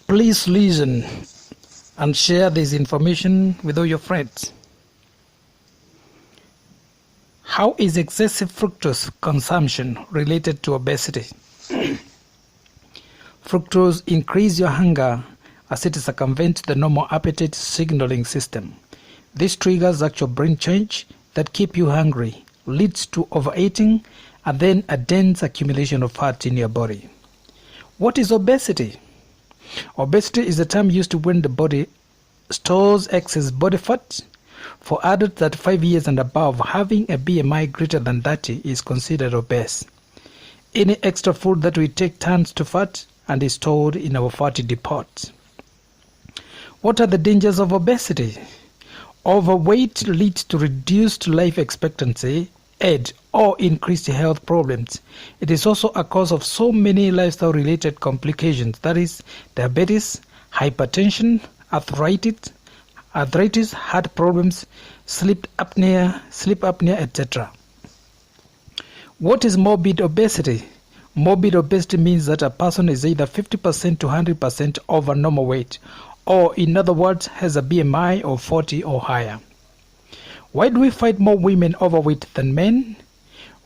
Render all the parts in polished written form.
Please listen and share this information with all your friends. How is excessive fructose consumption related to obesity? Fructose increases your hunger as it circumvents the normal appetite signaling system. This triggers actual brain change that keep you hungry, leads to overeating, and then a dense accumulation of fat in your body. What is obesity? Obesity is a term used when the body stores excess body fat. For adults 35 years and above, having a BMI greater than 30 is considered obese. Any extra food that we take turns to fat and is stored in our fatty depots. What are the dangers of obesity? Overweight leads to reduced life expectancy, age, or increased health problems. It is also a cause of so many lifestyle-related complications, that is, diabetes, hypertension, arthritis, heart problems, sleep apnea, etc. What is morbid obesity? Morbid obesity means that a person is either 50% to 100% over normal weight, or in other words, has a BMI of 40 or higher. Why do we find more women overweight than men?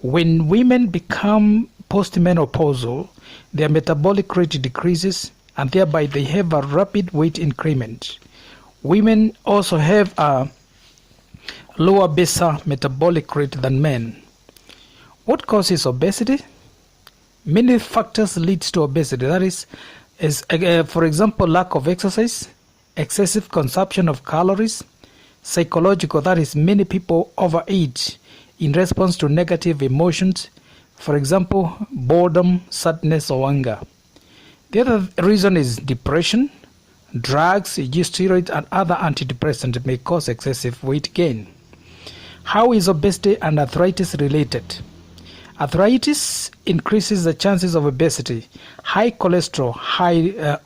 When women become postmenopausal, their metabolic rate decreases and thereby they have a rapid weight increment. Women also have a lower basal metabolic rate than men. What causes obesity? Many factors lead to obesity. That is for example, lack of exercise, excessive consumption of calories, psychological, that is, many people overeat in response to negative emotions, for example, boredom, sadness, or anger. The other reason is depression. Drugs, steroids, and other antidepressants may cause excessive weight gain. How is obesity and arthritis related? Arthritis increases the chances of obesity, high cholesterol,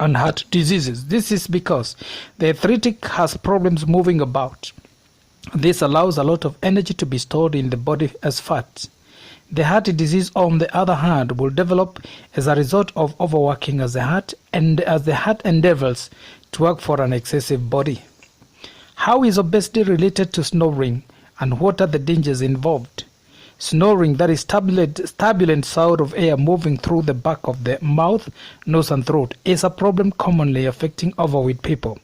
and heart diseases. This is because the arthritic has problems moving about. This allows a lot of energy to be stored in the body as fat. The heart disease, on the other hand, will develop as a result of overworking as the heart endeavors to work for an excessive body. How is obesity related to snoring, and what are the dangers involved? Snoring, that is turbulent sound of air moving through the back of the mouth, nose and throat, is a problem commonly affecting overweight people.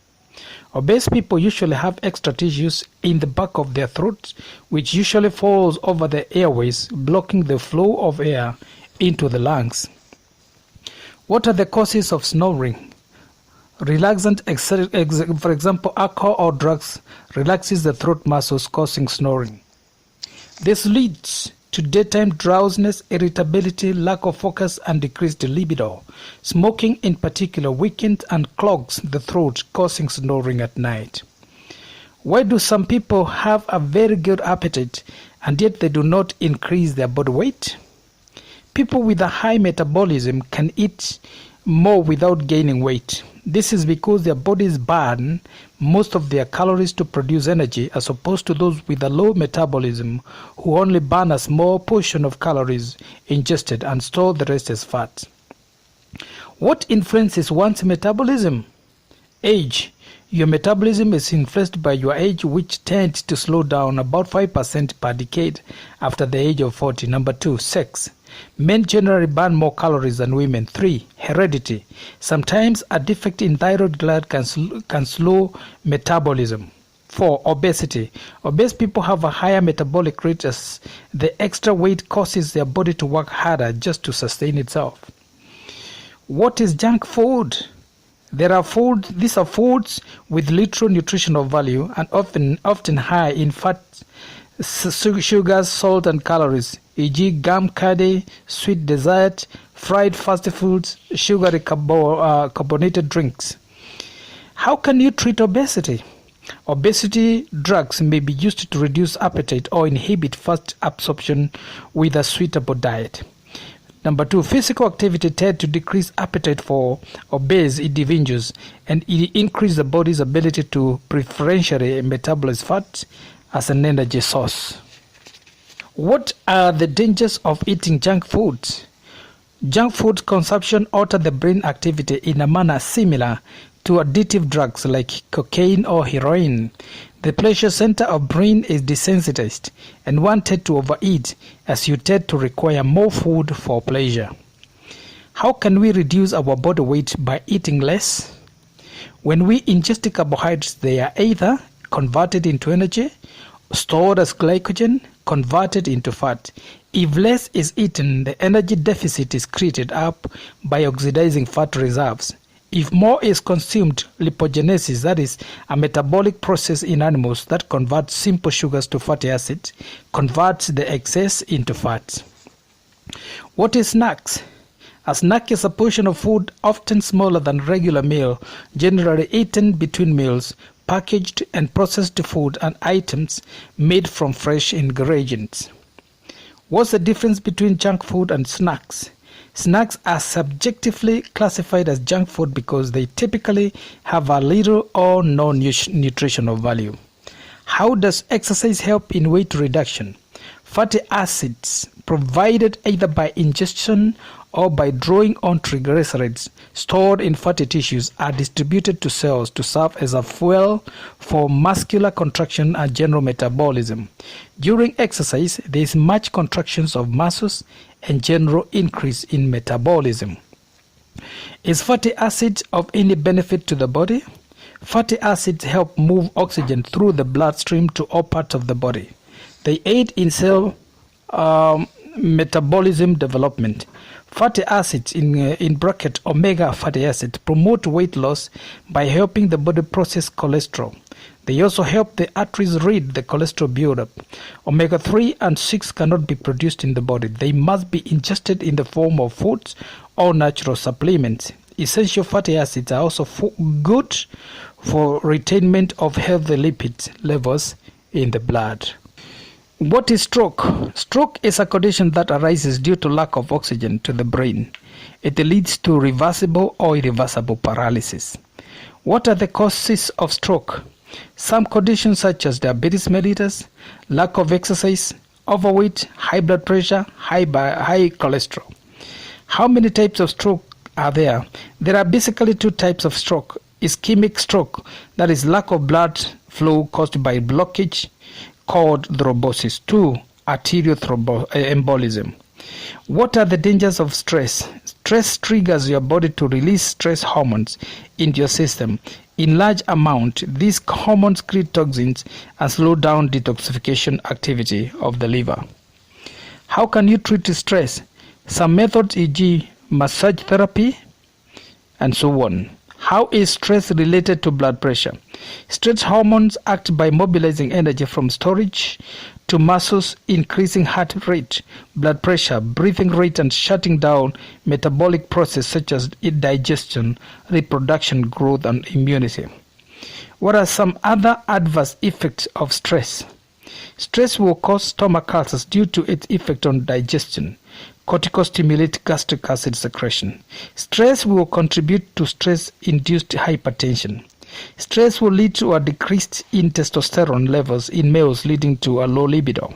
Obese people usually have extra tissues in the back of their throats, which usually falls over the airways, blocking the flow of air into the lungs. What are the causes of snoring? Relaxant, for example, alcohol or drugs, relaxes the throat muscles, causing snoring. This leads to daytime drowsiness, irritability, lack of focus, and decreased libido. Smoking in particular weakens and clogs the throat, causing snoring at night. Why do some people have a very good appetite and yet they do not increase their body weight? People with a high metabolism can eat more without gaining weight. This is because their bodies burn most of their calories to produce energy, as opposed to those with a low metabolism who only burn a small portion of calories ingested and store the rest as fat. What influences one's metabolism? Age. Your metabolism is influenced by your age, which tends to slow down about 5% per decade after the age of 40. Number 2, sex. Men generally burn more calories than women. 3, heredity. Sometimes a defect in thyroid gland can slow metabolism. 4, obesity. Obese people have a higher metabolic rate as the extra weight causes their body to work harder just to sustain itself. What is junk food? These are foods with little nutritional value and often high in fat, sugars, salt, and calories, e.g. gum candy, sweet dessert, fried fast foods, sugary carbonated drinks. How can you treat obesity? Obesity drugs may be used to reduce appetite or inhibit fat absorption with a suitable diet. Number 2, physical activity tends to decrease appetite for obese individuals and increase the body's ability to preferentially metabolize fat as an energy source. What are the dangers of eating junk foods? Junk food consumption alters the brain activity in a manner similar to addictive drugs like cocaine or heroin. The pleasure center of brain is desensitized and one tends to overeat as you tend to require more food for pleasure. How can we reduce our body weight by eating less? When we ingest carbohydrates, they are either converted into energy, stored as glycogen, converted into fat. If less is eaten, the energy deficit is created up by oxidizing fat reserves. If more is consumed, lipogenesis, that is a metabolic process in animals that converts simple sugars to fatty acids, converts the excess into fat. What is snacks? A snack is a portion of food often smaller than regular meal, generally eaten between meals, packaged and processed food and items made from fresh ingredients. What's the difference between junk food and snacks? Snacks are subjectively classified as junk food because they typically have a little or no nutritional value. How does exercise help in weight reduction? Fatty acids, provided either by ingestion or by drawing on triglycerides stored in fatty tissues, are distributed to cells to serve as a fuel for muscular contraction and general metabolism. During exercise, there is much contractions of muscles and general increase in metabolism. Is fatty acid of any benefit to the body? Fatty acids help move oxygen through the bloodstream to all parts of the body. They aid in cell metabolism development. Fatty acids, in bracket omega fatty acids, promote weight loss by helping the body process cholesterol. They also help the arteries read the cholesterol buildup. Omega-3 and 6 cannot be produced in the body. They must be ingested in the form of foods or natural supplements. Essential fatty acids are also good for retainment of healthy lipid levels in the blood. What is stroke? Stroke is a condition that arises due to lack of oxygen to the brain. It leads to reversible or irreversible paralysis. What are the causes of stroke? Some conditions such as diabetes mellitus, lack of exercise, overweight, high blood pressure, high cholesterol. How many types of stroke are there? There are basically two types of stroke. Ischemic stroke, that is lack of blood flow caused by blockage, called thrombosis. 2. Arterial embolism. What are the dangers of stress? Stress triggers your body to release stress hormones into your system. In large amount, these hormones create toxins and slow down detoxification activity of the liver. How can you treat stress? Some methods, e.g. massage therapy and so on. How is stress related to blood pressure? Stress hormones act by mobilizing energy from storage to muscles, increasing heart rate, blood pressure, breathing rate, and shutting down metabolic processes such as digestion, reproduction, growth, and immunity. What are some other adverse effects of stress? Stress will cause stomach ulcers due to its effect on digestion. Corticostimulate gastric acid secretion. Stress will contribute to stress-induced hypertension. Stress will lead to a decrease in testosterone levels in males, leading to a low libido.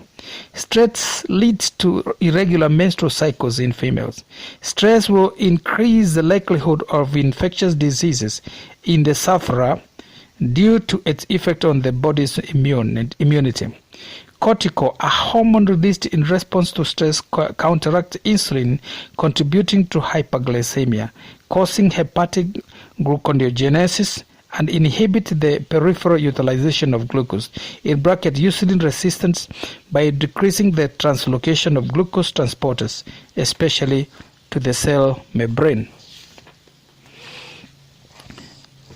Stress leads to irregular menstrual cycles in females. Stress will increase the likelihood of infectious diseases in the sufferer due to its effect on the body's immunity. Cortisol, a hormone released in response to stress, counteracts insulin, contributing to hyperglycemia, causing hepatic gluconeogenesis, and inhibit the peripheral utilization of glucose, in bracket insulin resistance, by decreasing the translocation of glucose transporters, especially to the cell membrane.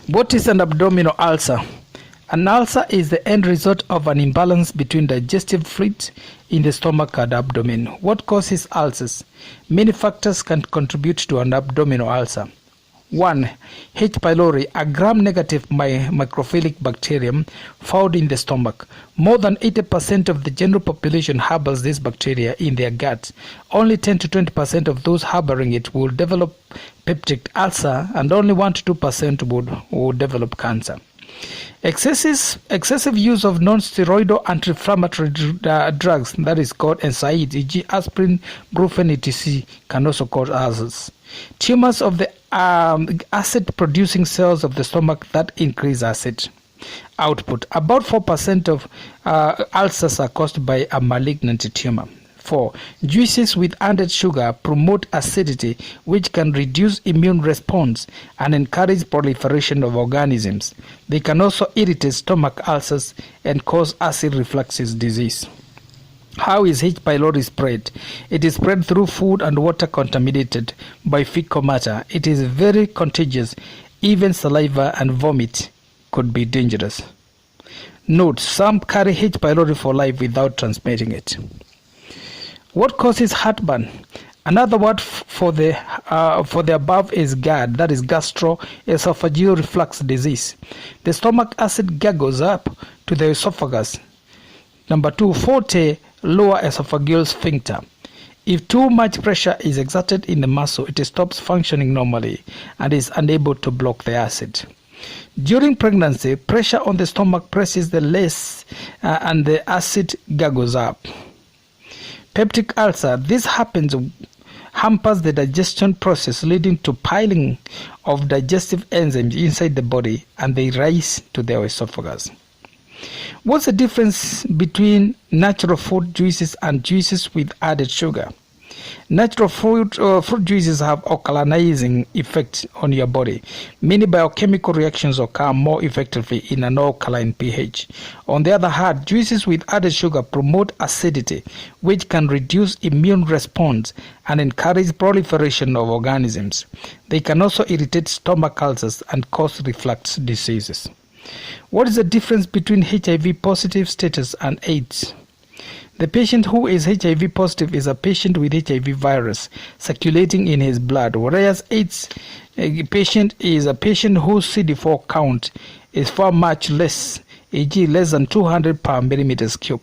What is an abdominal ulcer? An ulcer is the end result of an imbalance between digestive fluids in the stomach and abdomen. What causes ulcers? Many factors can contribute to an abdominal ulcer. 1. H. pylori, a gram-negative microphilic bacterium found in the stomach. More than 80% of the general population harbors this bacteria in their gut. Only 10 to 20% of those harboring it will develop peptic ulcer, and only 1 to 2% would develop cancer. Excessive use of non-steroidal anti-inflammatory drugs, that is called NSAIDs, e.g. aspirin, brufen, etc., can also cause ulcers. Tumors of the acid-producing cells of the stomach that increase acid output. About 4% of ulcers are caused by a malignant tumor. 4. Juices with added sugar promote acidity, which can reduce immune response and encourage proliferation of organisms. They can also irritate stomach ulcers and cause acid reflux disease. How is H. pylori spread? It is spread through food and water contaminated by fecal matter. It is very contagious. Even saliva and vomit could be dangerous. Note: some carry H. pylori for life without transmitting it. What causes heartburn? Another word for the above is GERD, that is gastroesophageal reflux disease. The stomach acid gurgles up to the esophagus. Number 2, forte lower esophageal sphincter. If too much pressure is exerted in the muscle, it stops functioning normally and is unable to block the acid. During pregnancy, pressure on the stomach presses the less and the acid gurgles up. Peptic ulcer. This hampers the digestion process, leading to piling of digestive enzymes inside the body, and they rise to the esophagus. What's the difference between natural fruit juices and juices with added sugar? Natural fruit juices have alkalinizing effect on your body. Many biochemical reactions occur more effectively in an alkaline pH. On the other hand, juices with added sugar promote acidity, which can reduce immune response and encourage proliferation of organisms. They can also irritate stomach ulcers and cause reflux diseases. What is the difference between HIV positive status and AIDS? The patient who is HIV positive is a patient with HIV virus circulating in his blood, whereas AIDS patient is a patient whose CD4 count is far much less, e.g. less than 200 per millimeters cube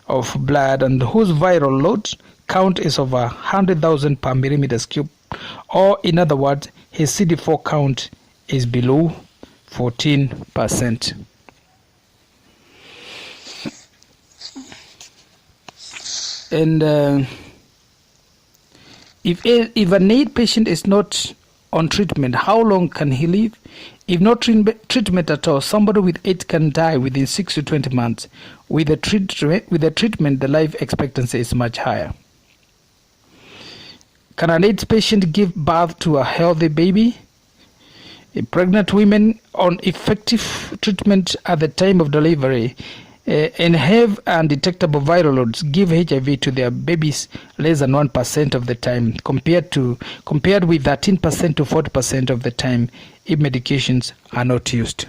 of blood, and whose viral load count is over 100,000 per millimeters cube, or in other words, his CD4 count is below 14%. And if an AIDS patient is not on treatment, how long can he live? If no treatment at all, somebody with AIDS can die within 6 to 20 months. With the treatment, the life expectancy is much higher. Can an AIDS patient give birth to a healthy baby? Pregnant women on effective treatment at the time of delivery and have undetectable viral loads give HIV to their babies less than 1% of the time, compared with 13% to 40% of the time if medications are not used.